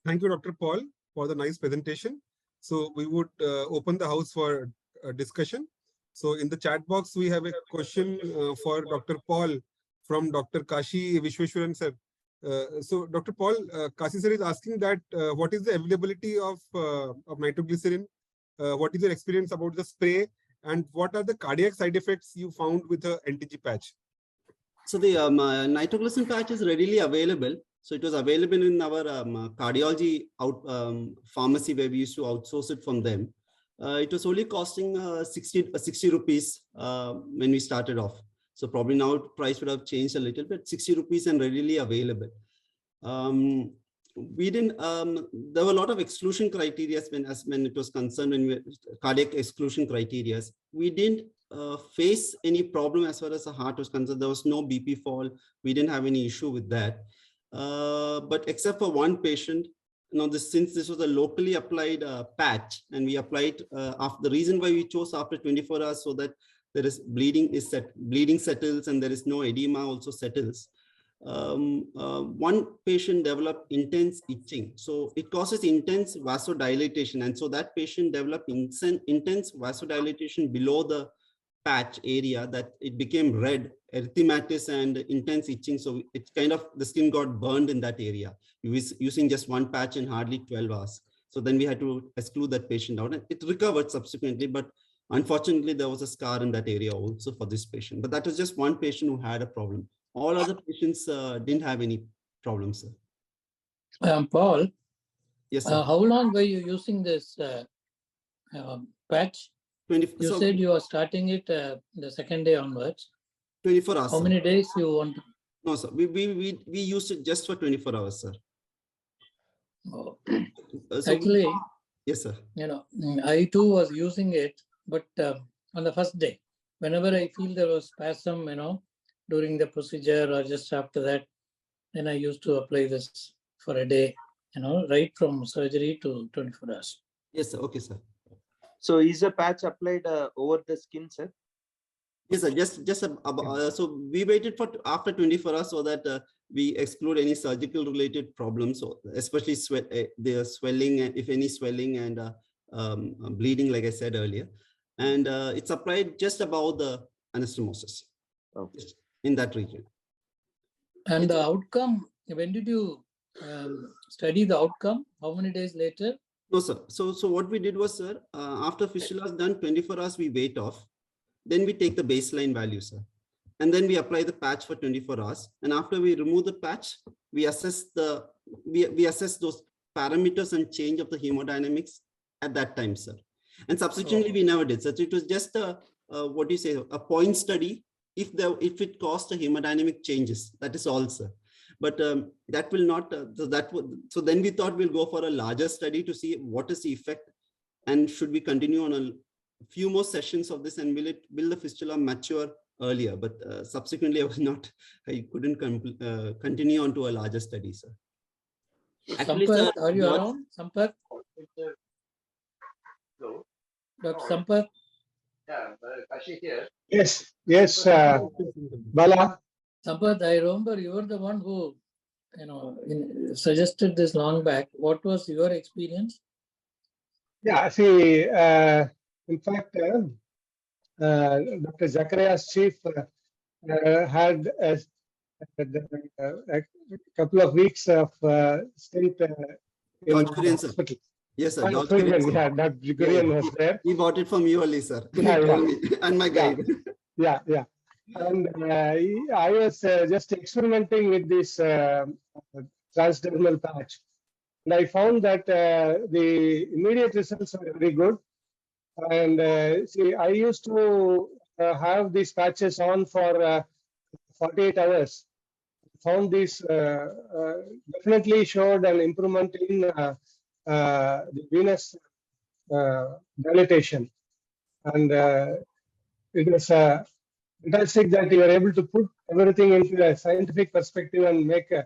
Thank you, Dr. Paul, for the nice presentation. So we would open the house for discussion. So in the chat box, we have a question for Dr. Paul from Dr. Kashi Vishweshwaran sir. So Dr. Paul, Kashi sir is asking that what is the availability of nitroglycerin? What is your experience about the spray? And what are the cardiac side effects you found with the NTG patch? So the nitroglycerin patch is readily available. So it was available in our cardiology pharmacy where we used to outsource it from them. It was only costing 60 rupees when we started off. So probably now price would have changed a little bit, 60 rupees and readily available. We didn't, there were a lot of exclusion criteria when it was concerned, when cardiac exclusion criteria. We didn't face any problem as far as the heart was concerned. There was no BP fall. We didn't have any issue with that. But except for one patient, since this was a locally applied patch, and we applied after, the reason why we chose after 24 hours so that there is bleeding settles and there is no edema also settles. One patient developed intense itching, so it causes intense vasodilatation, and so that patient developed intense vasodilatation below the patch area that it became red, erythematous and intense itching. So it kind of, the skin got burned in that area. He was using just one patch in hardly 12 hours. So then we had to exclude that patient out, and it recovered subsequently, but unfortunately there was a scar in that area also for this patient. But that was just one patient who had a problem. All other patients didn't have any problems, sir. Paul, yes, sir. How long were you using this patch? You said you are starting it the second day onwards. 24 hours. How many days you want? No, sir. We used it just for 24 hours, sir. Oh. Actually, yes, sir. I too was using it, but on the first day, whenever I feel there was spasm, during the procedure or just after that, then I used to apply this for a day, right from surgery to 24 hours. Yes, sir. Okay, sir. So is a patch applied over the skin, sir? Yes, sir. So we waited for after 24 hours so that we exclude any surgical related problems, so especially the swelling, if any swelling and bleeding, like I said earlier. And it's applied just above the anastomosis. Okay. In that region. And the outcome, when did you study the outcome? How many days later? No, sir. So what we did was, sir, after fistula is done, 24 hours we wait off. Then we take the baseline value, sir. And then we apply the patch for 24 hours. And after we remove the patch, we assess we assess those parameters and change of the hemodynamics at that time, sir. And subsequently, we never did. So it was just a point study. If it caused the hemodynamic changes, that is all, sir. But that will not. So then we thought we'll go for a larger study to see what is the effect, and should we continue on a few more sessions of this, and will the fistula mature earlier? But subsequently, I couldn't continue on to a larger study, sir. Actually, Sampath, sir, are you around, Sampath? Hello. Dr. Sampath? Yeah, Kashi here. Yes, Bala. Sampath, I remember you were the one who, suggested this long back. What was your experience? Yeah, see, in fact, Dr. Zakaria's chief had a couple of weeks of stint in the hospital. Yes, sir. Yeah, Dr. Gurian was there. He bought it from you only, sir. Yeah. And my guide. Yeah. And I was just experimenting with this transdermal patch. And I found that the immediate results were very good. And see, I used to have these patches on for 48 hours. Found these definitely showed an improvement in the venous dilatation. And it was fantastic that you were able to put everything into a scientific perspective and make a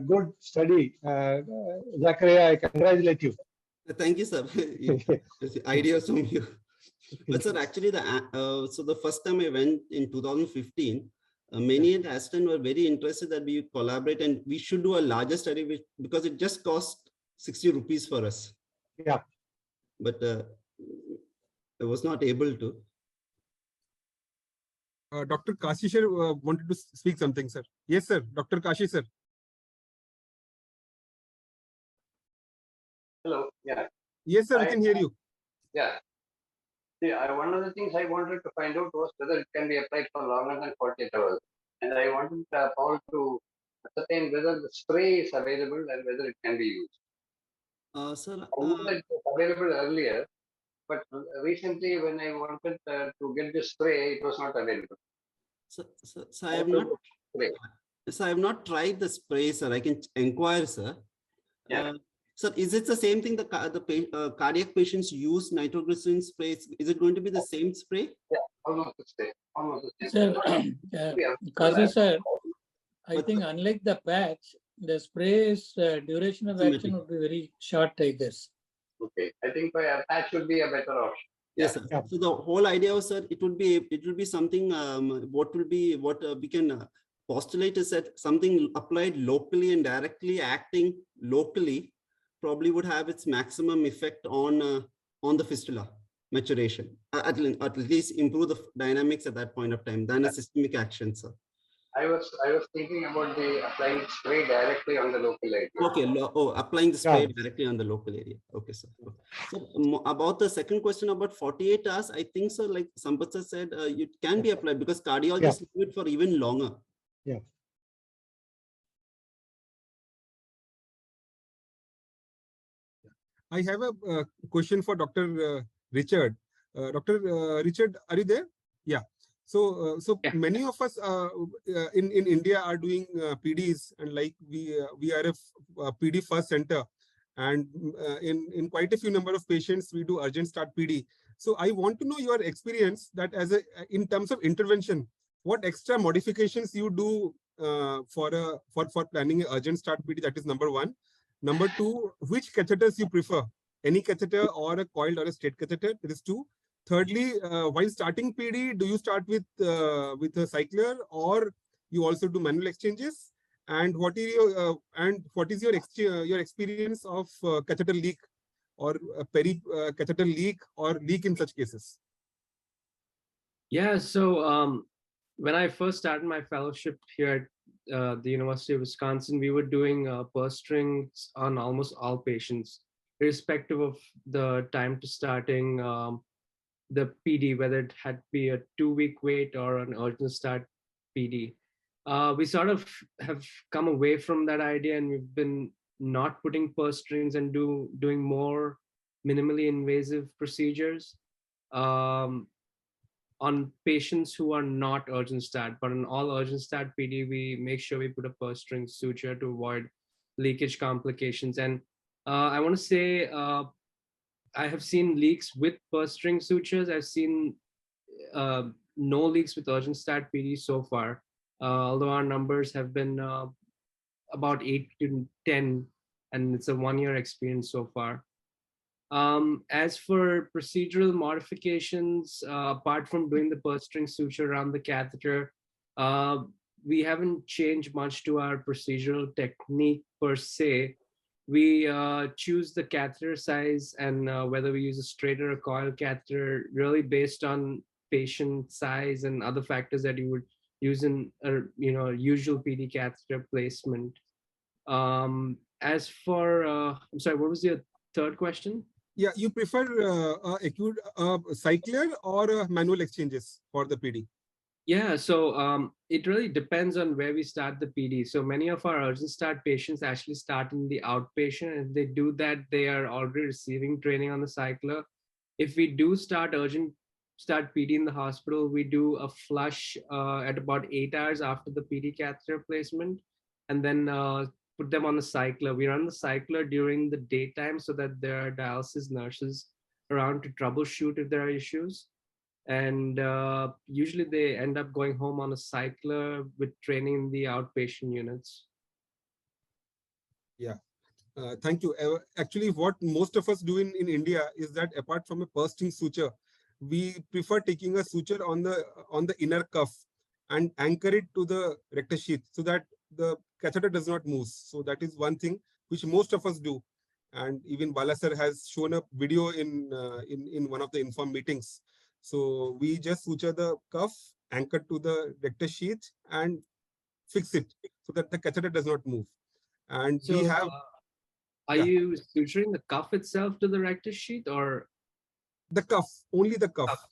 good study. Zakaria, I congratulate you. Thank you, sir. Ideas from you. But sir, actually, so the first time I went in 2015, many at Aston were very interested that we collaborate and we should do a larger study, because it just cost 60 rupees for us. Yeah. But I was not able to. Dr. Kashi sir wanted to speak something, sir. Yes, sir. Dr. Kashi sir. Hello. Yeah. Yes, sir. We can hear you. Yeah. See, one of the things I wanted to find out was whether it can be applied for longer than 48 hours. And I wanted Paul to ascertain whether the spray is available and whether it can be used. Sir, I know that it was available earlier, but recently when I wanted to get the spray, it was not available. so I have not. Spray. So I have not tried the spray, sir. I can inquire, sir. Yeah. Sir, is it the same thing the cardiac patients use nitroglycerin sprays? Is it going to be the same spray? Yeah, almost the same. Almost the Sir, same. Kazi sir, I But think unlike the patch, the spray's duration of action would be very short, I guess. Okay, I think patch would be a better option. yes, sir. Yeah. So the whole idea was, sir, it will be something. What we can postulate is that something applied locally and directly acting locally probably would have its maximum effect on the fistula maturation. At least improve the dynamics at that point of time than a systemic action, sir. I was thinking about applying spray directly on the local area. Okay, applying the spray directly on the local area. Okay, sir. So about the second question about 48 hours, I think, sir, like Sampath sir said, it can be applied because cardiologists leave it for even longer. Yeah. I have a question for Dr. Richard. Dr. Richard, are you there? Yeah. So many of us in India are doing PDs, and like we are a PD first center, and in quite a few number of patients we do urgent start PD. So I want to know your experience that in terms of intervention, what extra modifications you do for planning an urgent start PD. That is number one. Number two, which catheters you prefer? Any catheter or a coiled or a straight catheter? That is two. Thirdly, while starting PD, do you start with a cycler or you also do manual exchanges? And what is your experience of catheter leak or catheter leak or leak in such cases? Yeah, so when I first started my fellowship here at the University of Wisconsin, we were doing purse strings on almost all patients, irrespective of the time to starting the PD, whether it had to be a 2-week wait or an urgent start PD. We sort of have come away from that idea, and we've been not putting purse strings and doing more minimally invasive procedures on patients who are not urgent stat. But in all urgent stat PD, we make sure we put a purse string suture to avoid leakage complications. And I want to say I have seen leaks with purse string sutures. I've seen no leaks with urgent stat PD so far, although our numbers have been about 8 to 10, and it's a 1-year experience so far. As for procedural modifications, apart from doing the purse string suture around the catheter, we haven't changed much to our procedural technique per se. We choose the catheter size and whether we use a straight or a coil catheter really based on patient size and other factors that you would use in a usual PD catheter placement. As for, I'm sorry, what was your third question? Yeah, you prefer acute cycler or manual exchanges for the PD? Yeah, so it really depends on where we start the PD. So many of our urgent start patients actually start in the outpatient. And if they do that, they are already receiving training on the cycler. If we do start urgent start PD in the hospital, we do a flush at about 8 hours after the PD catheter placement, and then put them on the cycler. We run the cycler during the daytime so that there are dialysis nurses around to troubleshoot if there are issues. And usually they end up going home on a cycler with training in the outpatient units. Yeah, thank you. Actually, what most of us do in India is that apart from a purse string suture, we prefer taking a suture on the inner cuff and anchor it to the rectus sheath so that the catheter does not move. So that is one thing which most of us do. And even Bala sir has shown a video in one of the Inform meetings. So we just suture the cuff, anchor to the rectus sheath, and fix it so that the catheter does not move. And we So, have are yeah. you suturing the cuff itself to the rectus sheath, or the cuff, only the cuff,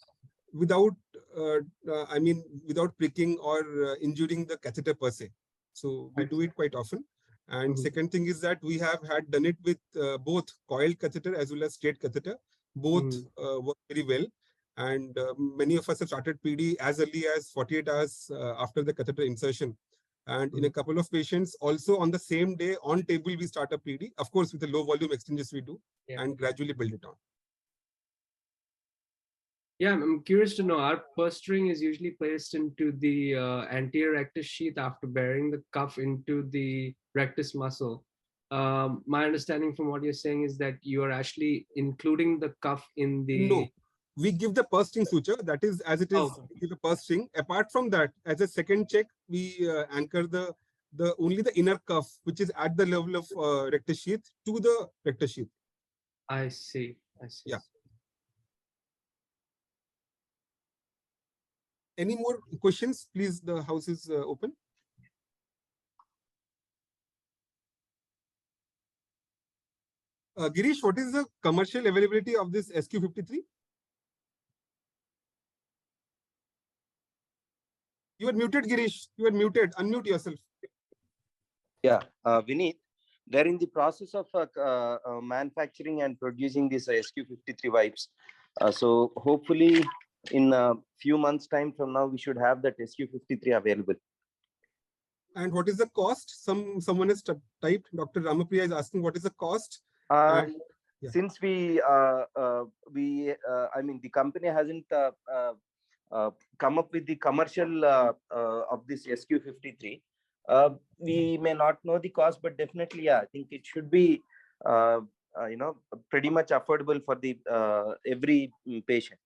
without without pricking or injuring the catheter per se. So we do it quite often. And second thing is that we have had done it with both coiled catheter as well as straight catheter. Both work very well. And many of us have started PD as early as 48 hours after the catheter insertion. And in a couple of patients, also on the same day on table, we start a PD. Of course, with the low volume exchanges we do, and gradually build it on. Yeah, I'm curious to know. Our purse string is usually placed into the anterior rectus sheath after bearing the cuff into the rectus muscle. My understanding from what you're saying is that you are actually including the cuff in the. No, we give the purse string suture. That is as it is. Oh. We give the purse string. Apart from that, as a second check, we anchor the only the inner cuff, which is at the level of rectus sheath, to the rectus sheath. I see. I see. Yeah. Any more questions? Please, the house is open. Girish, what is the commercial availability of this SQ53? You are muted, Girish. You are muted. Unmute yourself. Yeah, Vineet, they're in the process of manufacturing and producing these SQ53 wipes. So hopefully in a few months' time from now, we should have that SQ53 available. And what is the cost? Someone has typed, Dr. Ramapriya is asking what is the cost? Since the company hasn't come up with the commercial of this SQ53, we may not know the cost, but definitely, yeah, I think it should be, pretty much affordable for the every patient,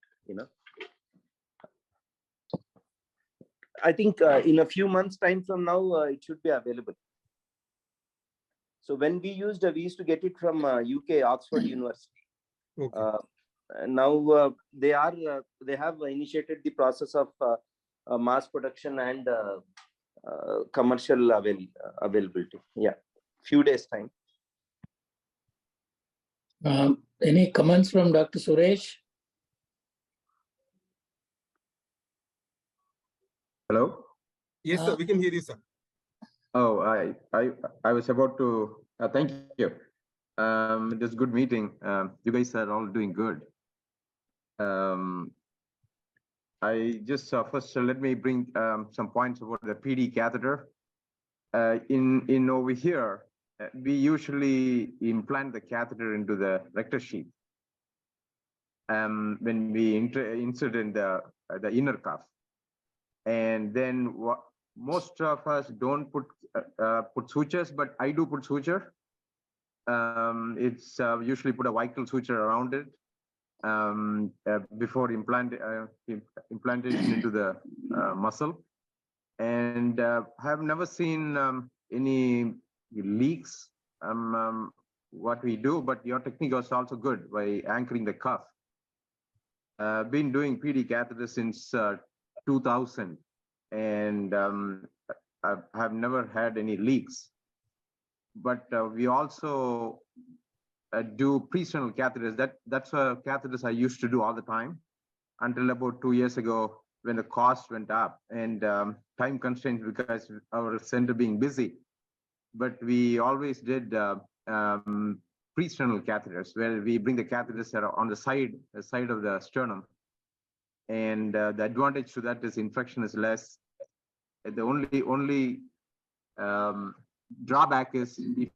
I think in a few months' time from now, it should be available. So when we used to get it from UK, Oxford University. Okay. Now they have initiated the process of mass production and commercial availability. Yeah, few days time. Any comments from Dr. Suresh? Hello? Yes, sir, we can hear you, sir. Oh, I was about to thank you. It was a good meeting. You guys are all doing good. I just first let me bring some points about the PD catheter. In over here, we usually implant the catheter into the rectus sheath. When we insert in the inner cuff, and then most of us don't put sutures, but I do put suture. It's usually put a vital suture around it before implantation into the muscle. And have never seen any leaks. What we do, but your technique was also good by anchoring the cuff. Been doing PD catheters since 2000, and I have never had any leaks. But we also do pre-sternal catheters. That's catheters I used to do all the time until about 2 years ago when the cost went up and time constraints because our center being busy. But we always did pre-sternal catheters where we bring the catheters that are on the side of the sternum. And the advantage to that is infection is less. The only drawback is if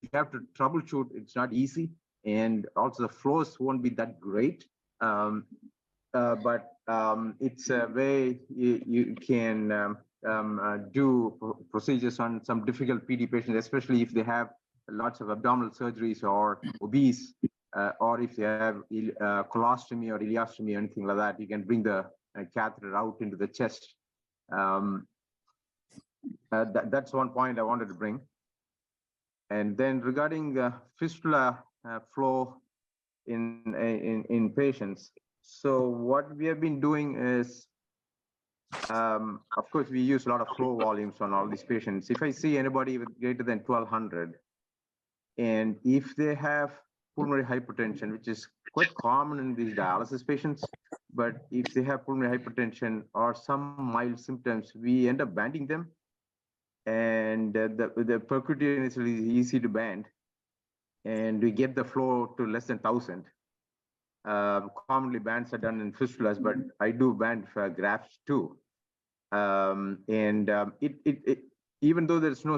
you have to troubleshoot, it's not easy, and also the flows won't be that great. But it's a way you can do procedures on some difficult PD patients, especially if they have lots of abdominal surgeries or obese, or if they have colostomy or ileostomy or anything like that. You can bring the catheter out into the chest. That's one point I wanted to bring. And then regarding fistula flow in patients. So what we have been doing is, of course, we use a lot of flow volumes on all these patients. If I see anybody with greater than 1200, and if they have pulmonary hypertension, which is quite common in these dialysis patients, but if they have pulmonary hypertension or some mild symptoms, we end up banding them. And the percutaneous is really easy to band, and we get the flow to less than 1000. Commonly bands are done in fistulas, but I do band for grafts too. Even though there's no